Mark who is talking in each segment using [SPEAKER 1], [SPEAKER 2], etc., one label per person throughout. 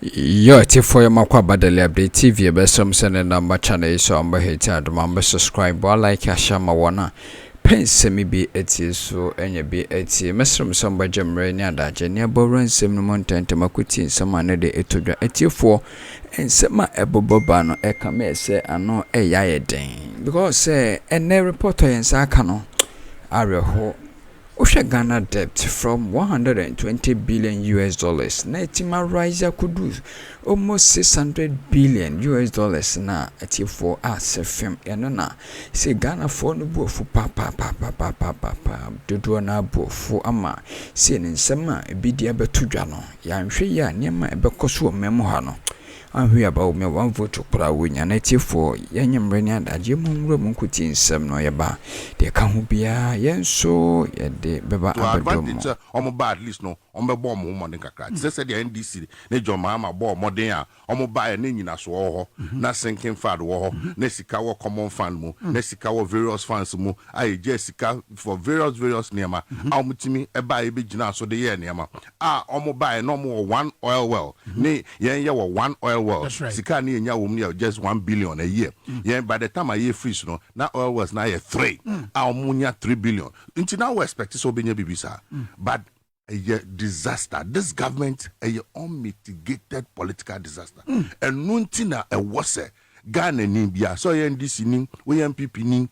[SPEAKER 1] Yo, for your makwa badale update TV be some send number channel so amber hate adumamba subscribe or like ashama wana pense me be eti so enye be eti mesrum somba jemre ni adaje ni aboran sem no montente makuti nsema ne de etodwa etiefo ensema eboboba no eka me se ano eya yeden because ene reporter yensa aka no areho Ghana debt from 120 billion US dollars. Netima rise could almost 600 billion US dollars na ati for us FM enona. Say Ghana for no bofu papa dodo na bofu ama. Say nsema ebidia betudwa no. Ya nhwe ya niema ebekoso memo ha no. Anhwe Bawumia one vote kura wonya na ati for yanyemre ni adaje munro munkuti nsem no yeba. De ka ho bia yenso yede beba
[SPEAKER 2] advantage omo ba at least no omo be mo money kakra say the NDC ne jomama bo modern a omo ba na nyina so ho na sinking fund wo ho na sika wo common fund mu na sika wo various funds mu ai je sika for various nema omo timi e ba e be gina so de ye nema omo ba no mo one oil well ne yen ye wo one oil well sika ne nya wo mu just 1 billion a year yen by the time I year freeze no na oil wells na ye 3 omo nya 3 billion until now we expect so be bibisa but a disaster. This government a unmitigated political disaster. And nuntina a wase Ghana ni bia so NDC ni we MPP ni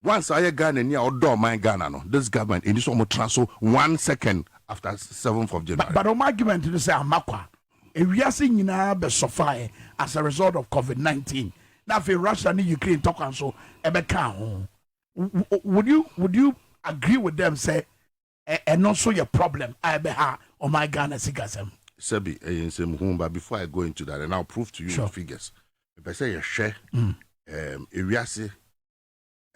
[SPEAKER 2] once I Ghana ni outdoor my Ghana no. This government in this almost transfer 1 second after 7th of January.
[SPEAKER 3] But my argument to say amakwa e wiase nyina be suffer as a result of COVID-19. Now if Russia and Ukraine talk and so ebeka ho. Would you agree with them say and also your problem I be ha oh my Ghana sigasem
[SPEAKER 2] Sebi but before I go into that and I'll prove to you the figures. If I say you share ewiase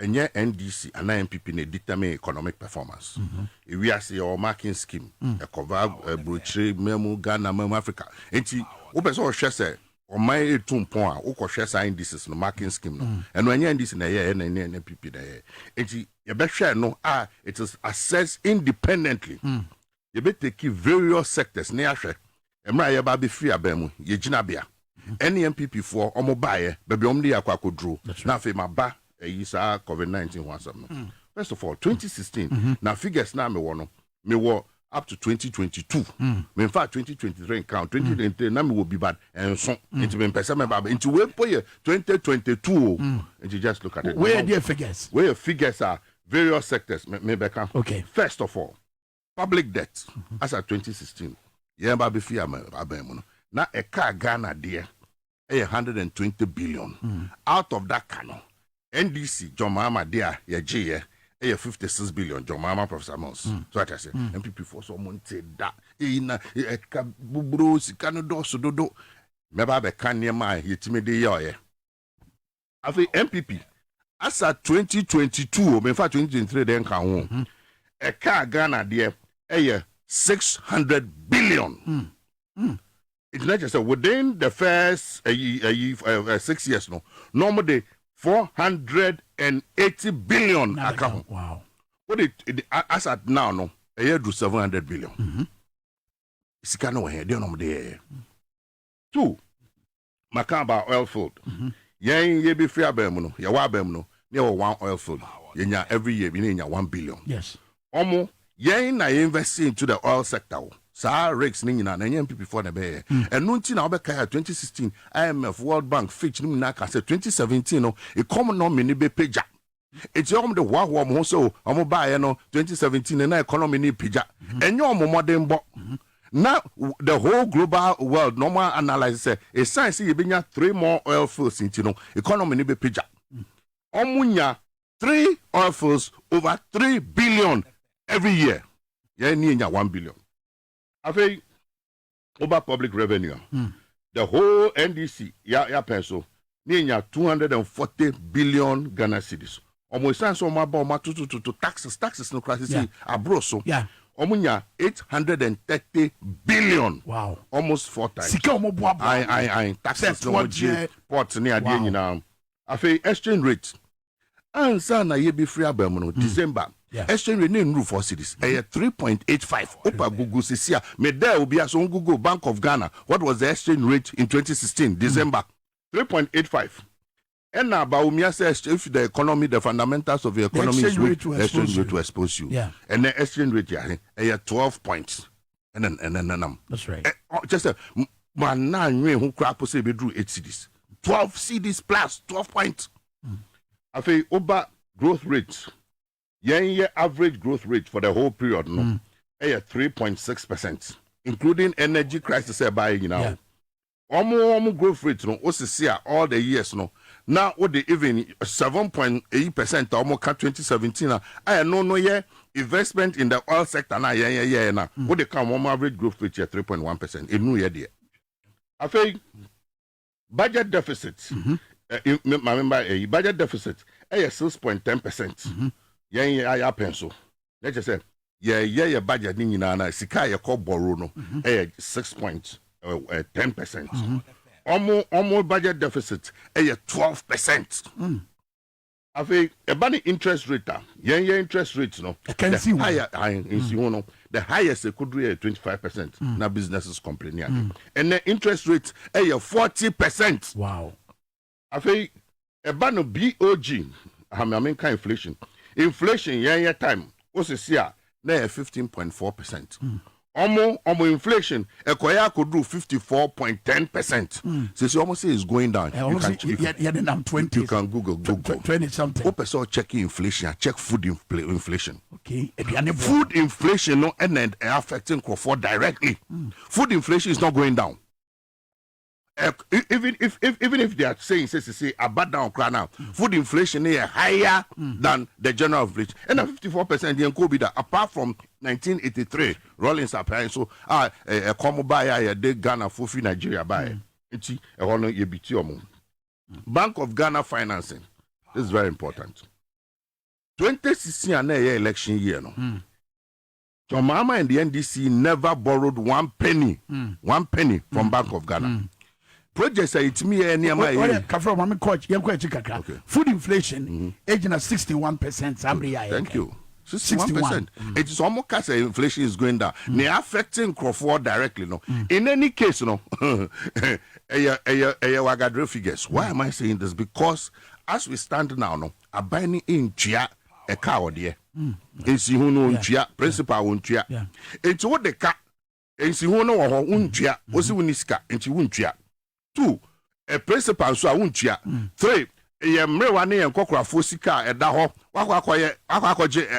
[SPEAKER 2] enye NDC and MPP ne determine economic performance. Ewiase or marking scheme a cover brochure memo Ghana memo Africa. Enti o person share say o my 2 point o ko share sign this no marking scheme no. And when NDC na ye na MPP na ye. Enti you be share no it is assessed independently. You be take various sectors near share. Emra ye ba be free abemu ye gina bia. Any MPP for omo bae baby omdi akwa kodro. Na fe maba yisa COVID-19 wasam no. First of all 2016 na figures na me wo up to 2022. In fact 2023 count 2023 na me will be bad and so it me pesa me baba into we po 2022 and you just look at it.
[SPEAKER 3] Where the figures?
[SPEAKER 2] Where figures are various sectors me beka.
[SPEAKER 3] Okay.
[SPEAKER 2] First of all, public debt as at 2016. Yeah ba be fi abemu no. Na e car Ghana there 120 billion. Out of that canon NDC John Mahama there ye 56 billion John Mahama Professor Mons. So what I say MPP for someone say that na bubro sikano do so dodo me ba be kan niam yetime de ye afi MPP as at 2022 in fact 2023 then kan ho e car Ghana there 600 billion. It's not just within the first 6 years no normally 480 billion account.
[SPEAKER 3] Wow.
[SPEAKER 2] What it as at now no a year do 700 billion. Sikano we here no there. 2 Makamba oil field. Ye be free abem no ye wa abem no near one oil field. Ye every year we need 1 billion.
[SPEAKER 3] Yes.
[SPEAKER 2] Omo ye na invest into the oil sector. Sa rigs ni nyina na MPP for na be and no nti na obeka 2016 IMF World Bank Fitch ni na ka say 2017 no e come no many be pagya it's the wa mo so omo ba no 2017 na economy ni pagya enye omo modern bo now the whole global world normal analysis say a science you be 3 more oil fields into no economy ni be pagya omunya 3 oil fields over 3 billion every year ye ni nya 1 billion. I think over public revenue, the whole NDC, ya peso, near 240 billion Ghana cedis. Almost so about to taxes no crisis abroso.
[SPEAKER 3] Yeah.
[SPEAKER 2] Omunya 830 billion.
[SPEAKER 3] Wow.
[SPEAKER 2] Almost 4 times.
[SPEAKER 3] I
[SPEAKER 2] taxes no ports near the now. I think exchange rate. Answer na ye be free abemono December. exchange rate in rule 4 cities 3.85 opa Google sisia me there will be as on Google Bank of Ghana what was the exchange rate in 2016 December 3.85 and now Bawumia says if the economy the fundamentals of the economy is weak, exchange rate to expose you and the exchange rate 12 points and then
[SPEAKER 3] that's right
[SPEAKER 2] just man na who crap say be drew 8 cities 12 cities plus 12 points afi oba growth rate year average growth rate for the whole period no 3.6% including energy crisis by almost growth rate no osisi all the years no now what the even 7.8% almost 2017 I no investment in the oil sector na na what they come average growth rate 3.1% in new year there I think budget deficit remember budget deficit 6.10% yeah pencil let's just say yeah budget ni nyina na sika ya ko borrow no 6.10% almost budget deficit 12%. I think about the interest rate interest rate no the higher the highest it could be 25% now businesses complaining and the interest rate 40%.
[SPEAKER 3] Wow.
[SPEAKER 2] I think about the BOG I mean kind inflation time what's this year now 15.4%. Almost inflation, Ekoya could do 54.10%. So she almost say it's going down. You can Google
[SPEAKER 3] 20 something.
[SPEAKER 2] Open so check inflation, check food inflation.
[SPEAKER 3] Okay.
[SPEAKER 2] Food inflation no and affecting Crawford directly. Food inflation is not going down. Even if they are saying say about down now, food inflation is higher than the general inflation. And 54% the could be that apart from 1983 Rollins applying so a come buy de Ghana Fufi Nigeria buy. Enti e hono ye biti omo. Bank of Ghana financing. This is very important. 2016 na election year no. Your mama and the NDC never borrowed 1 penny. 1 penny from Bank of Ghana. Projects are it me any food inflation aging at 61%. Thank you. 61%. It is almost cast inflation is going down. They are affecting Crawford directly. No. In any case, no. Wagadre figures. Why am I saying this? Because as we stand now, no, a binding in chia a cow dear. It's who no chia principal won't chia. It's what the cat. It's who no won't chia. Was it winiska and she won't chia. 2 a principal so I won't chia. 3 a mrewane and kokra sika a daho wakwakoye a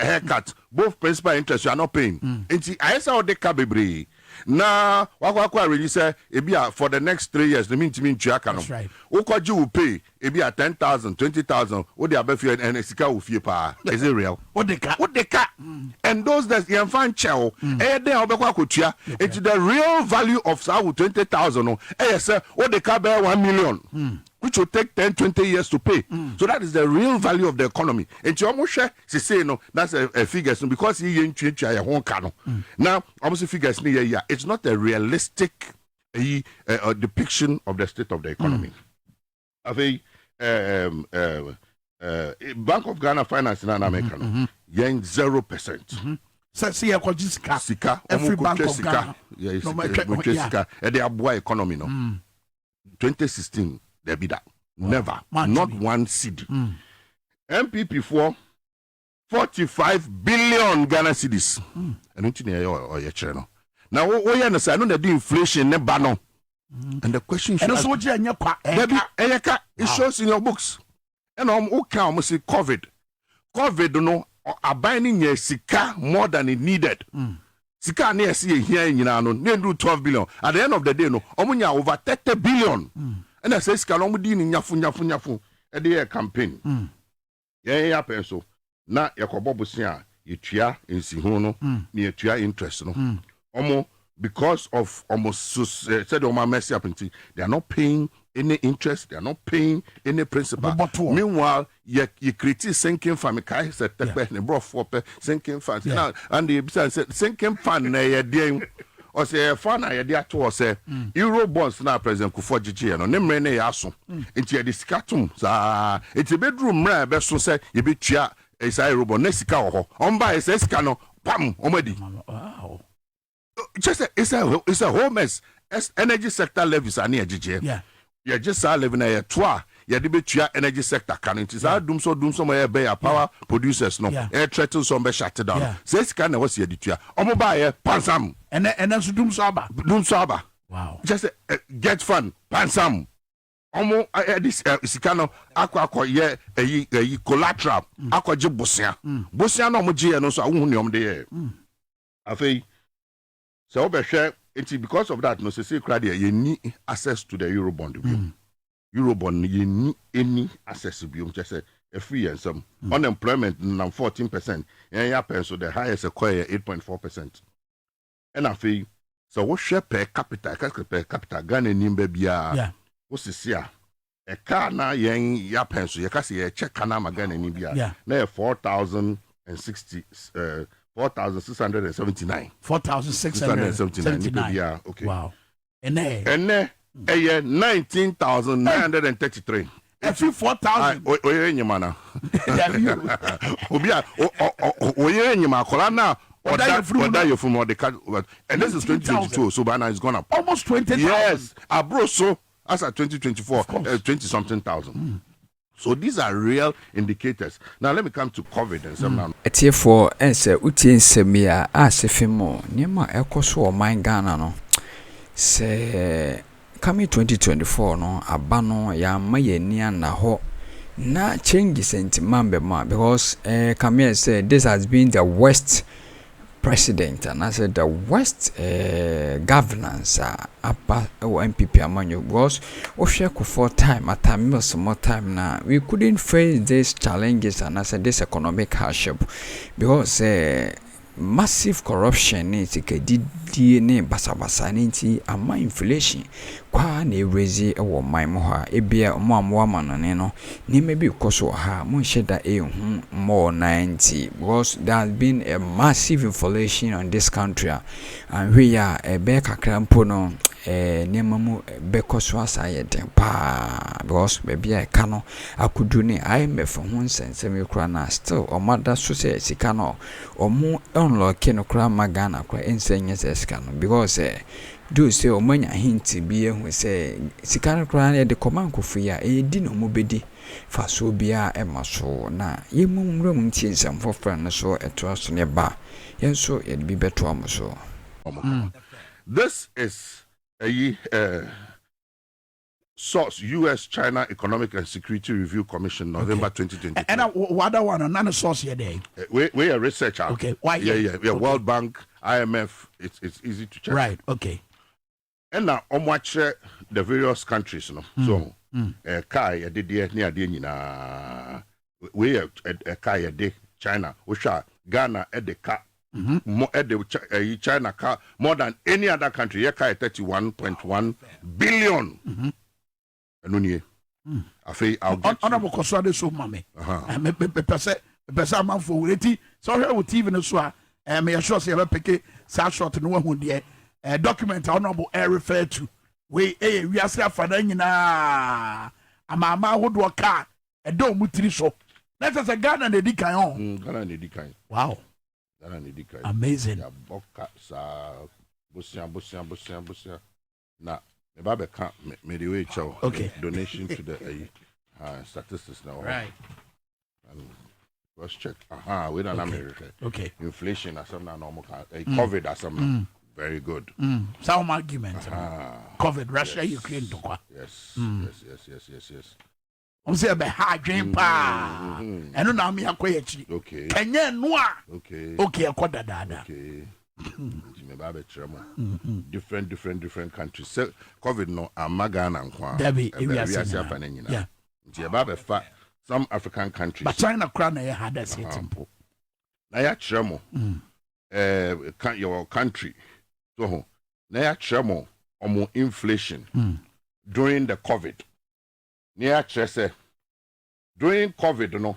[SPEAKER 2] haircut both principal interest you are not paying nti I saw the cabebre na wakwakwa really say ebia for the next 3 years the mean ntua no ukoji will pay ebia 10,000 20,000 what they abefie and sika will fie pa is it real what they ka and those that you find chow eh dey obekwa kotua it's the real value of sa 20,000 no eh say what they ka be 1 million which will take 10-20 years to pay. So that is the real value of the economy. And you almost share, say no, that's a figure because he ain't change your own canon. Now, almost figures it's not a realistic depiction of the state of the economy. I think Bank of Ghana finance in America, 0%.
[SPEAKER 3] Sika, every Bank of Ghana.
[SPEAKER 2] Sika, and they are boy economy no. 2016. There be that. Never. Not one cedi. MPP for 45 billion Ghana cedis. I don't think you're channel. Now, what you understand? I know the inflation never no. And the question is, it shows in your books. And okay, almost say COVID. COVID, no, are binding a sika more than it needed. Sika near see here in Yano, near 12 billion. At the end of the day, no, omunya over 30 billion. And I say, Scalomudin in Yafu, a day campaign. Yeah, pencil. Na Yakobobusia, you chia in Sihono, near chia interest. No, almost because of almost said on my messy up until they are not paying any interest, they are not paying any principal. Meanwhile, you critique sinking fund, I said, the brought for sinking funds. And the said, sinking fund, or say a fan idea to say Euro bonds now President Kufuor no nemre ne yaso enti e discatum sa enti bedroom mra be so say ye be tua is a robot nesika ho on buy sika no pam omedi
[SPEAKER 3] Wow.
[SPEAKER 2] just it's a whole mess. Energy sector levies are near GJ. Yeah, just are living a tour. Yeah, the betua energy sector can it is our doom so my power producers no air threaten some be shut down. Says can was here the tua. Omo buy pansam
[SPEAKER 3] and then doom saba. Wow.
[SPEAKER 2] Just get fun pansam. Omo this sikano akwa ye collateral akwa je bosia. Bosia no mo je no so ahun ne om de. Afei so obehwe it because of that no say crowd you need access to the Eurobond. Eurobond you need any access to just a free and some unemployment now 14%. And ya so the highest acquire 8.4%. And I feel so what share per capita Ghana nimbe bia what's this here? A car na yen ya penso ya kasi a check kana magana ni bia na 4,679.
[SPEAKER 3] 4,679.
[SPEAKER 2] Okay.
[SPEAKER 3] Wow. And
[SPEAKER 2] 19,933.
[SPEAKER 3] Every 4,000.
[SPEAKER 2] Oye nyamana. Obia oye nyama kola na oda you from the card and this is 2022 so bana is gone up.
[SPEAKER 3] Almost 20,000.
[SPEAKER 2] Yes. Abro so as at 2024 20 something thousand. So these are real indicators. Now let me come to COVID and some now.
[SPEAKER 1] Etiefo ense utie nsemia asefimo niema ekoso o man Ghana no. Se coming 2024 no abano ya mayenia na ho na changes sentimambe ma because come say this has been the worst president and I said the worst governance upper MPP amanyo because for time at time some more time now we couldn't face these challenges and I said this economic hardship because massive corruption needs to DNA basabasa nti ama inflation kwa na raise ewo man mo ha ebia mo amwa no ni maybe koso ha mo sheda more 90 because there has been a massive inflation on this country and we are a be kakra mpo no nemamu be koso asayeden pa because baby I kano akudu ni IMF ho nsensem kura na still o mother so say sika no omo unlock no kura magana kura ensenye sika no because do say o manya hint bi ehu say sika no kura na de command kofu ya di no mo bedi fa so bia e maso na yemumro mu nsem fofra no so eto so ne ba yenso ye bi beto amoso.
[SPEAKER 2] This is a source U.S. China Economic and Security Review Commission, November 2022.
[SPEAKER 3] And what other one? Another source here, day.
[SPEAKER 2] We are researcher.
[SPEAKER 3] Okay, why?
[SPEAKER 2] Yeah. Okay. World Bank, IMF. It's easy to check.
[SPEAKER 3] Right. Okay.
[SPEAKER 2] And now I'm watching the various countries, you know. So, Kai, did near the we are Kai, China, Usha, Ghana, at the car. More at the China car more than any other country. Yeah, 31.1 billion. I feel I'll get
[SPEAKER 3] honorable Koswade so mame. Pesa man for waiting. So here with TV no so may assure say peke sa short no one there document honorable air refer to we are say afada nyina amama wodo car e do mutiri so. Let us Ghana na di kan on.
[SPEAKER 2] Ghana na di kan.
[SPEAKER 3] Wow. Amazing.
[SPEAKER 2] Ya boka sa busia. Na me ba be kan me the way chow.
[SPEAKER 3] Okay.
[SPEAKER 2] Donation to the statistics now.
[SPEAKER 3] Right.
[SPEAKER 2] And let's check. We don't America.
[SPEAKER 3] Okay.
[SPEAKER 2] Inflation as some normal COVID as some very good.
[SPEAKER 3] Some argument. COVID, Russia, Ukraine to kwa.
[SPEAKER 2] Yes. Yes.
[SPEAKER 3] Say be hard dream pa. Eno na me akoyechi.
[SPEAKER 2] Okay.
[SPEAKER 3] Kenya noa. Okay, akoda dada.
[SPEAKER 2] Okay. Me ba be tremo. Different countries. So COVID no amagana nkwa.
[SPEAKER 3] Debi
[SPEAKER 2] we are afa na nyina. Yeah. Nti ba be fa some African countries.
[SPEAKER 3] But China crown na had that tempo.
[SPEAKER 2] Na ya tremo. Your country. So na ya tremo omo inflation during the COVID. Near Chese during COVID, no,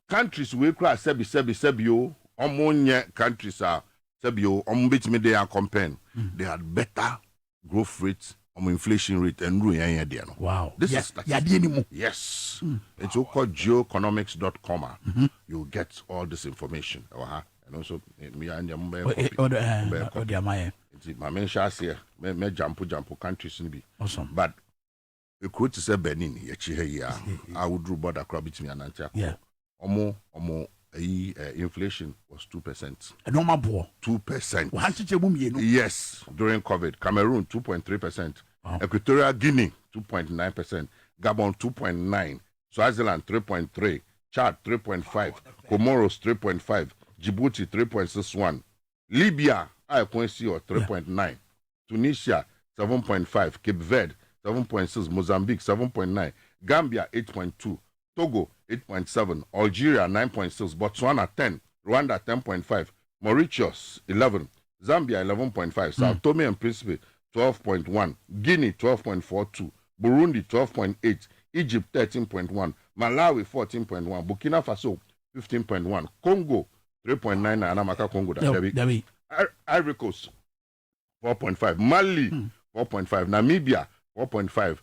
[SPEAKER 2] countries we cross sebi omonya countries are sebio ombit me they are comparing. They had better growth rates inflation rate and ruin.
[SPEAKER 3] Wow.
[SPEAKER 2] This is yes. It's called geoeconomics.com. You'll get all this information. And also me and your my main shots here, me jump countries be
[SPEAKER 3] awesome.
[SPEAKER 2] But the quote is a Benin, I would do border crop between an anti.
[SPEAKER 3] Yeah.
[SPEAKER 2] Inflation was 2%.
[SPEAKER 3] A normal boy.
[SPEAKER 2] 2%. Yes, during COVID. Cameroon 2.3%. Wow. Equatorial Guinea 2.9%. Gabon 2.9%. Swaziland 3.3%. Chad 3.5%. Comoros 3.5%. Djibouti 3.61%. Libya I point C or 3.9%. Tunisia 7.5%. Cape Verde 7.6%. Mozambique 7.9%. Gambia 8.2%. Togo 8.7%, Algeria 9.6%, Botswana 10%, Rwanda 10.5%, Mauritius 11%, Zambia 11.5%, Sao Tome and Principe 12.1%, Guinea 12.42%, Burundi 12.8%, Egypt 13.1%, Malawi 14.1%, Burkina Faso 15.1%, Congo 3.9%, Anamaka Congo that Ivory Coast 4.5%, Mali 4.5%, Namibia 4.5%.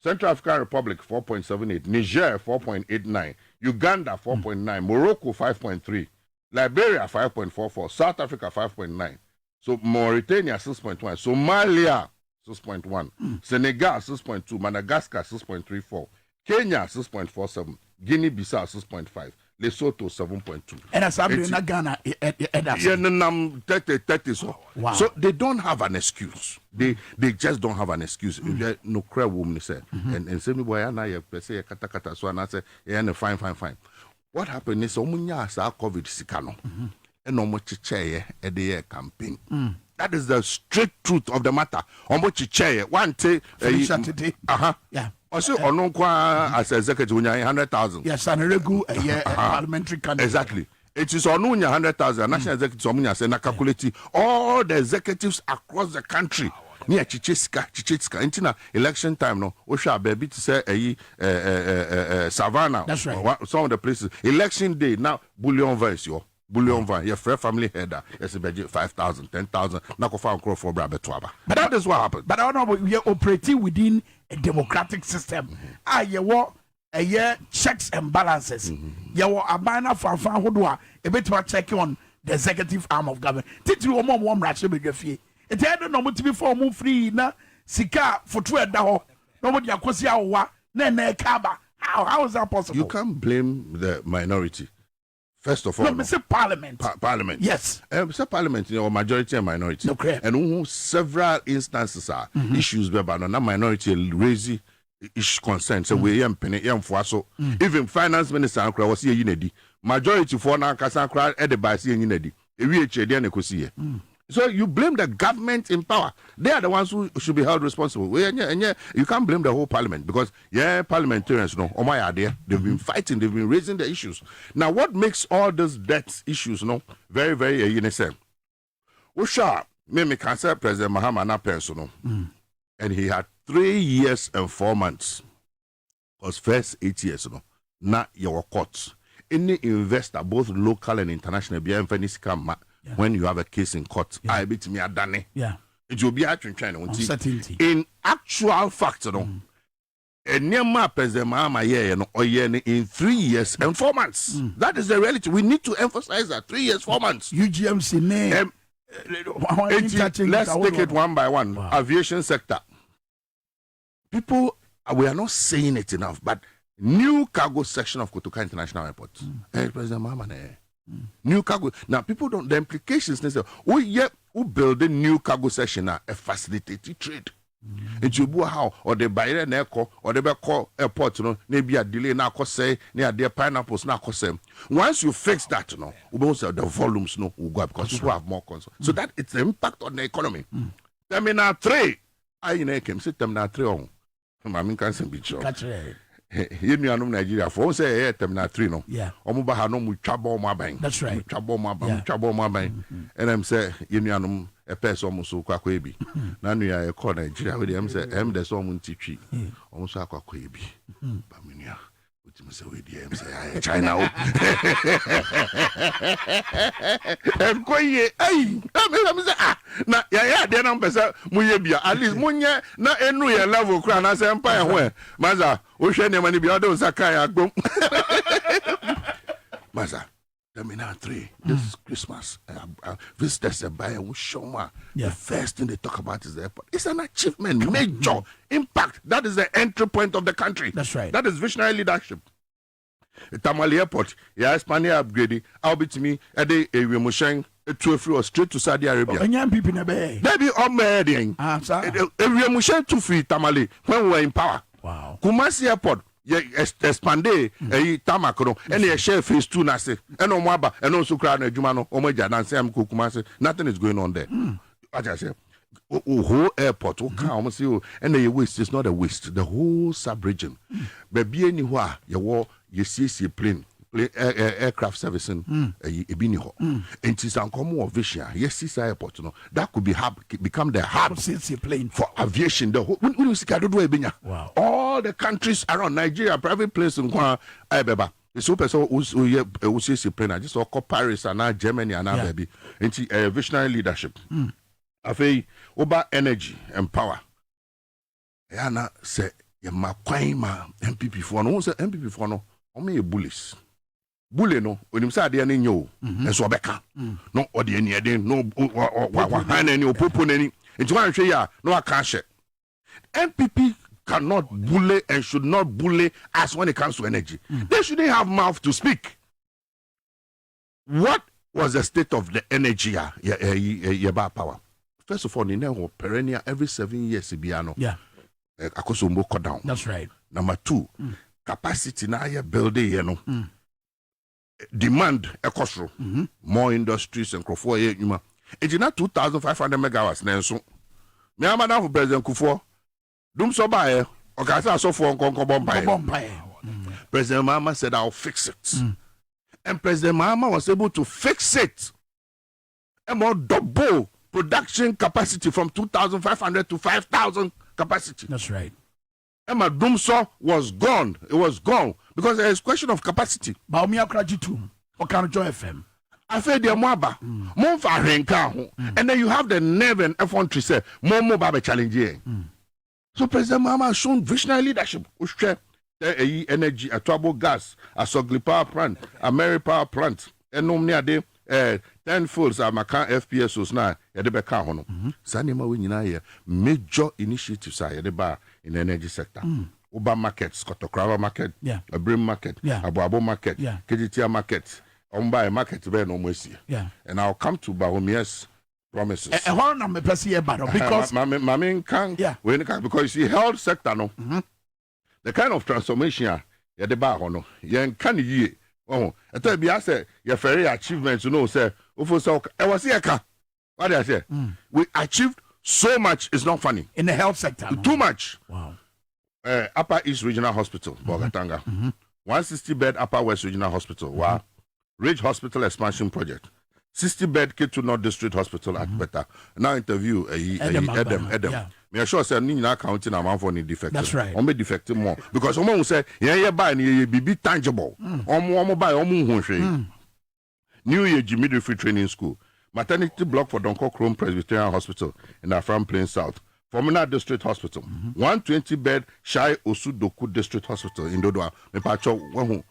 [SPEAKER 2] Central African Republic 4.78, Niger 4.89, Uganda 4.9, Morocco 5.3, Liberia 5.44, South Africa 5.9, so Mauritania 6.1, Somalia 6.1, Senegal 6.2, Madagascar 6.34, Kenya 6.47, Guinea-Bissau 6.5, Lesotho 7.2.
[SPEAKER 3] And as I'm in Ghana,
[SPEAKER 2] 30 so. Wow. So they don't have an excuse. They just don't have an excuse. No cry woman say and say me boy na say kata so na say fine. What happened is omunya sa COVID sikano. And omo chiche e dey campaign. That is the straight truth of the matter. Omo chiche one say yeah. Also, as executive, 100,000.
[SPEAKER 3] Yes, and regu parliamentary candidate.
[SPEAKER 2] Exactly. It is on 100,000. National executive, say na calculate all the executives across the country. Near Chichiska. Intina election time no. Osha baby to say Savannah.
[SPEAKER 3] That's right.
[SPEAKER 2] Some of the places. Election day now. Bullion verse yo. Bullion van, your friend family header, yes, 5,000, 10,000, Nakofa crop for Brabetwaba. But that is what happened.
[SPEAKER 3] But I don't know, we are operating within a democratic system. You want a year checks and balances. You want a banner for Hodua, a bit to check on the executive arm of government. Titi Omo Wom Ratchet Begafi. It had no to be for move free na Sika for 2 daho. Nobody Akosia wa, Nene Kaba. How is that possible?
[SPEAKER 2] You can't blame the minority. First of all,
[SPEAKER 3] no, Mr. Parliament.
[SPEAKER 2] Parliament.
[SPEAKER 3] Yes.
[SPEAKER 2] Mr. Parliament, majority and minority.
[SPEAKER 3] Okay.
[SPEAKER 2] And several instances are issues whereby no minority raise ish concern. So we so even finance minister was here unity. Majority for now kasa at the by here unity. So you blame the government in power. They are the ones who should be held responsible. You can't blame the whole parliament because parliamentarians they've been fighting, they've been raising the issues. Now what makes all those debt issues very, very innocent? Usha, me cancer President Mahama pension, and he had 3 years and 4 months. Because first 8 years, now your courts. Any investor, both local and international, be when you have a case in court, I beat me a dane.
[SPEAKER 3] Yeah.
[SPEAKER 2] It will be
[SPEAKER 3] uncertainty.
[SPEAKER 2] In actual fact, and near my President Mahama in 3 years and 4 months. That is the reality. We need to emphasize that 3 years, 4 months.
[SPEAKER 3] UGMC name.
[SPEAKER 2] Let's take it one by one. Wow. Aviation sector. People, we are not saying it enough, but new cargo section of Kotoka International Airport. President Mahama. New cargo. Now people don't. The implications. They say, who build a new cargo section now? A facilitated trade. It will be how or they buy an airco or they call airport. Maybe a delay now. Cause say near their pineapples now. Cause say once you fix that, the volumes will go up because people have more concern. So that it's the impact on the economy. Terminal 3. I came say Terminal 3 on. I mean, can't be sure. You know, Nigeria for say Terminal 3 no.
[SPEAKER 3] Yeah.
[SPEAKER 2] Omubaha no mu twabo mo aban.
[SPEAKER 3] That's right.
[SPEAKER 2] Twabo mo aban. And I'm say you know a person almost so kwakwebi. Na nu ya call Nigeria we dem say the so mu ntitwi. Almost akwakwebi. Baminia. say we DM say China. And koye ay I'm say na ya de na mpesa muye bia at least munye na enu ye level kra na say empire ho maza wo hwe ne mani bia o de saka ya gbom maza Terminal 3 this Christmas visitors buy and show ma the first thing they talk about is the airport. It's an achievement, major impact. That is the entry point of the country.
[SPEAKER 3] That's right.
[SPEAKER 2] That is visionary leadership. Tamale Airport, expanding upgrading. I'll be to me a day a remotion to free or straight to Saudi Arabia.
[SPEAKER 3] And young people in a bay.
[SPEAKER 2] Maybe on medding. A remotion to free Tamale when we're in power.
[SPEAKER 3] Wow.
[SPEAKER 2] Kumasi Airport. Expande tamakro and share phase 2 na se and on waba and also crowd na juma no omoja na say am Kumasi. Nothing is going on there. What I say, whole airport almost see and the waste is not a waste, the whole sub-region. But be anywhere you see plane aircraft servicing ebini ho enti san komo vision yes this airport no that could be become the hub
[SPEAKER 3] plane
[SPEAKER 2] for aviation. The whole wow. All the countries around Nigeria private planes in kwa beba super so who plane I just saw Paris and Germany and baby enti visionary leadership afei oba energy and power yana say ye makwan ma MPP for no say MPP for no o me bullies Bully no, when you say they nyo, and so beka. No, or the any no, hand any opopo any. It's one say ya, no, I can't share. MPP cannot bully and should not bully as when it comes to energy. They shouldn't have mouth to speak. What was the state of the energy? Yeah, power. First of all, in there perennial every 7 years, Biano.
[SPEAKER 3] Yeah,
[SPEAKER 2] Akosombo cut down.
[SPEAKER 3] That's right.
[SPEAKER 2] Number 2, capacity na ya building, you know. Demand ekosro more industries and Kufo yuma. It's not 2,500 megawatts now. So, me amana for President Kufo. Dum so buy okasa so for bombai. President Mama said I'll fix it. And President Mama was able to fix it. And more double production capacity from 2,500 to 5,000 capacity.
[SPEAKER 3] That's right.
[SPEAKER 2] Emma Dumso was gone. It was gone because there is question of capacity.
[SPEAKER 3] Bawumia Krajitu, Okanjo FM.
[SPEAKER 2] I feel the Mwaba, Monfa Renka, and then you have the nerve and effrontery say, Momo Baba challenge here. So President Mama has shown visionary leadership. Ushche, energy, a trouble gas, a Sogli power plant, a Mary power plant, and no near de 10 folds are Macan FPSOs now, Yadebeka Hono. Sanima Winina, major initiatives are Yadeba in the energy sector. Uba market, Akroma market, a Brim market, a Babo market, KGTR market, Omba market, no mercy. And I'll come to Bawomia's promises. Because Mammy can, because you see, health sector, no, the kind of transformation, Yadeba Hono, Yan can ye. Oh, I tell you, I said, your very achievements, you know, sir. I was here. What did I say? We achieved so much, it's not funny.
[SPEAKER 3] In the health sector?
[SPEAKER 2] Too much.
[SPEAKER 3] Wow.
[SPEAKER 2] Upper East Regional Hospital, Bogatanga. 160-bed Upper West Regional Hospital. Wow. Ridge Hospital Expansion Project. 60-bed K2 North District Hospital at Beta. Now interview Adam. Me sure say ni na counting amount for ni defect.
[SPEAKER 3] That's right.
[SPEAKER 2] On be defective more because someone will say yeah buy ni be tangible. Omo buy omo hu hwe. New Year Midwifery Training School. Maternity block for Donko Chrome Presbyterian Hospital in Afram Plain South. Formula District Hospital. 120-bed Shai Osudoku District Hospital in Dodoa. Me pacho one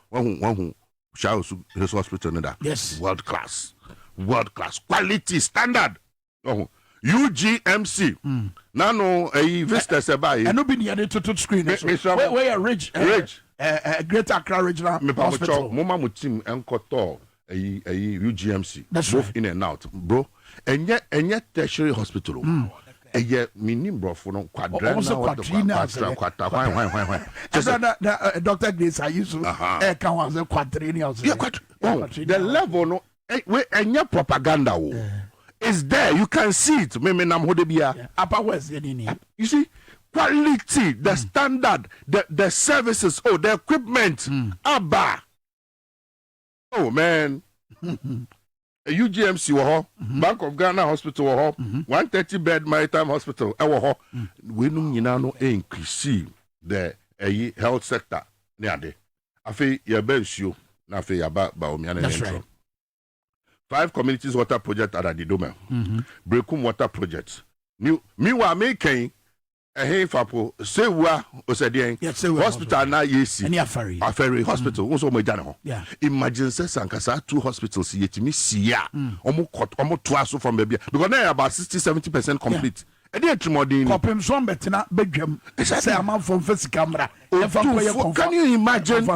[SPEAKER 2] Shai Osu Hospital nada.
[SPEAKER 3] Yes.
[SPEAKER 2] World class. Quality standard. UGMC. Nano a visitor sabai.
[SPEAKER 3] And no be near to screen. Where Ridge. Greater Accra Regional Hospital.
[SPEAKER 2] Mama mutim enkoto a UGMC.
[SPEAKER 3] That's
[SPEAKER 2] both
[SPEAKER 3] right.
[SPEAKER 2] In and out, bro. And yet tertiary hospital. And yet minim bro for no quadrina.
[SPEAKER 3] Why? Dr. Grace, I used to count as a quadrennial.
[SPEAKER 2] The level no and your propaganda. Is there, you can see it.
[SPEAKER 3] Upper West,
[SPEAKER 2] you see, quality, the standard, the services, the equipment, Abba. Oh man, a UGMC, Bank of Ghana Hospital, 130-bed Maritime Hospital, we know increase the health sector. Afi yaba nsuo na afi yaba Bawumia na
[SPEAKER 3] right.
[SPEAKER 2] 5 communities water project at Addo. Brekum water project. Miwa making a hey fapo sewa osedian hospital na yesi.
[SPEAKER 3] Any afari
[SPEAKER 2] hospital also mo jana.
[SPEAKER 3] Yeah.
[SPEAKER 2] Imagine sankasa 2 hospitals yetimi siya. Omo twaso from baby because now about 60-70% complete.
[SPEAKER 3] Kopim so betina bedwam say am from Fiscal.
[SPEAKER 2] Can you imagine?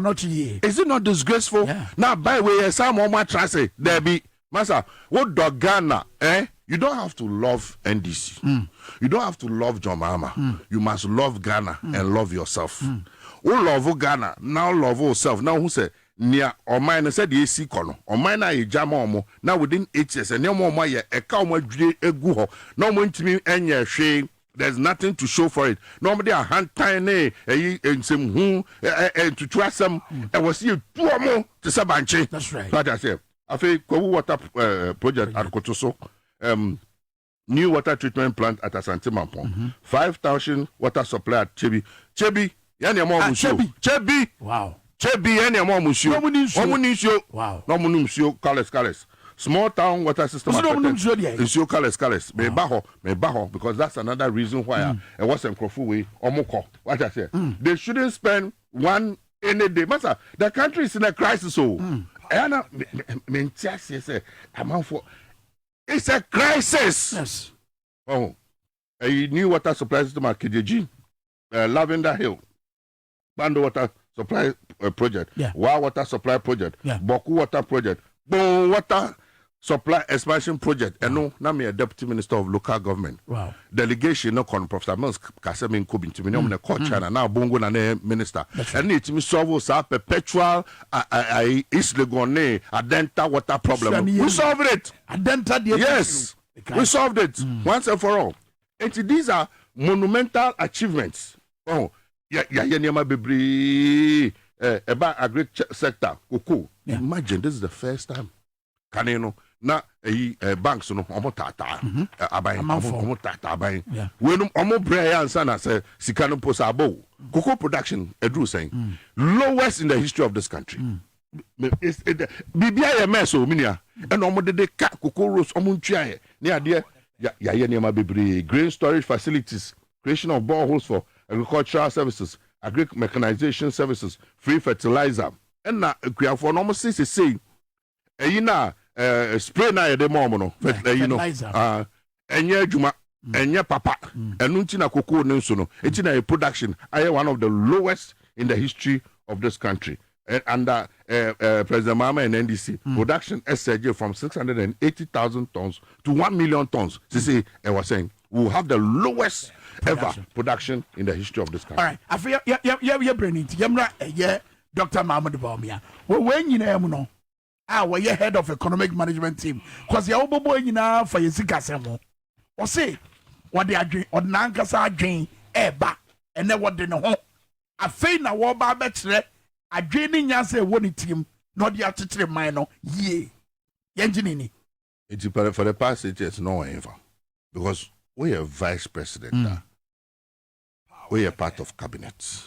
[SPEAKER 2] Is it not disgraceful?
[SPEAKER 3] Yeah.
[SPEAKER 2] Now by way some more trust there be Master, what dog Ghana, you don't have to love NDC. You don't have to love John Mahama. You must love Ghana and love yourself. Who love Ghana, now love yourself. Now who say near or mine said the AC column or mine I jam now within 8 years and no more my a cow a guho. No one to me and your shame. There's nothing to show for it. Normally a hand tiny and some who and to trust them and was you 2 more to Sabanche.
[SPEAKER 3] That's right.
[SPEAKER 2] What I say. I feel water project at Kotoso, new water treatment plant at Asante Mampong, 5,000 water supply at Chebi. Yani mo musio. Chebi.
[SPEAKER 3] Wow.
[SPEAKER 2] Chebi yani mo musio. Omunisio.
[SPEAKER 3] Wow.
[SPEAKER 2] No munumsio Kales. Small town water system. Musio Kales. Me baho because that's another reason why I wasn't Krofu omoko. What I say. They shouldn't spend one any day. Master, the country is in a crisis Anna, it's a crisis.
[SPEAKER 3] Yes.
[SPEAKER 2] Oh, a new water supply system at KDG, Lavender Hill, Bando water supply project, Wow water supply project, Boku water project, Bon water supply expansion project. And no, now me a deputy minister of local government.
[SPEAKER 3] Wow.
[SPEAKER 2] Delegation no con Professor Mills Kasemin Kubin to me no court China now Bongo na minister. And it me solve sa perpetual Islegone Adenta water problem. We solved it.
[SPEAKER 3] Adenta
[SPEAKER 2] yes. We solved it once and for all. And these are monumental achievements. Oh, yeah, Niama Bibri about agri sector. Imagine this is the first time. Kaneno na banks no omo tata aban omo tata aban when omo bre answer na say sika no posa abo cocoa production edru saying lowest in the history of this country bibia ye meso minia and omo de ka cocoa roast omo ntwa ne ade ya ye niam bebre grain storage facilities, creation of boreholes for agricultural services, agri mechanization services, free fertilizer and na kuafo no omo say na spray na yede mom no enye adwuma enye papa enu nti na cocoa ne nso no enti na production aye one of the lowest in the history of this country under President Mahama and NDC production SJ from 680,000 tons to 1 million tons. See, I was saying we will have the lowest ever production in the history of this country.
[SPEAKER 3] All right, I feel yeah brain yamra Dr. Mahmoud Bawumia when you know we're head of economic management team. Because you're boy now for your Zikasemo. Or say, what they are doing, or Nankasa drain, back, and then what they know. I fain a war bar better, a draining Yase one team, not the attitude minor, ye. Yenginini.
[SPEAKER 2] It's for the past 8 years, no ever. Because we are vice president, we are part of cabinet.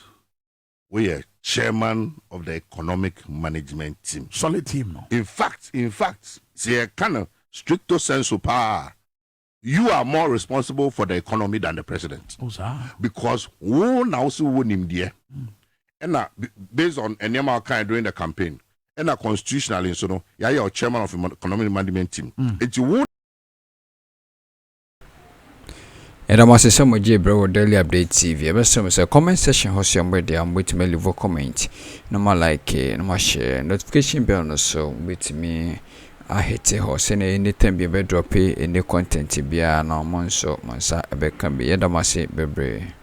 [SPEAKER 2] We are chairman of the economic management team.
[SPEAKER 3] Solid team, no?
[SPEAKER 2] In fact, see a kind of stricto sensu power. You are more responsible for the economy than the president. Because who now see who him there. And based on any amount kind during the campaign, and constitutionally, so no, you're chairman of the economic management team. It's you.
[SPEAKER 1] And I'm also some DİငံGØR Daily Update TV. I best say comment section host your way there. I'm with me leave a comment. No more like, no more share, notification bell no so with me. I hate it horse anytime be drop any content be no monso monsa be can be. Yadamasi bebre.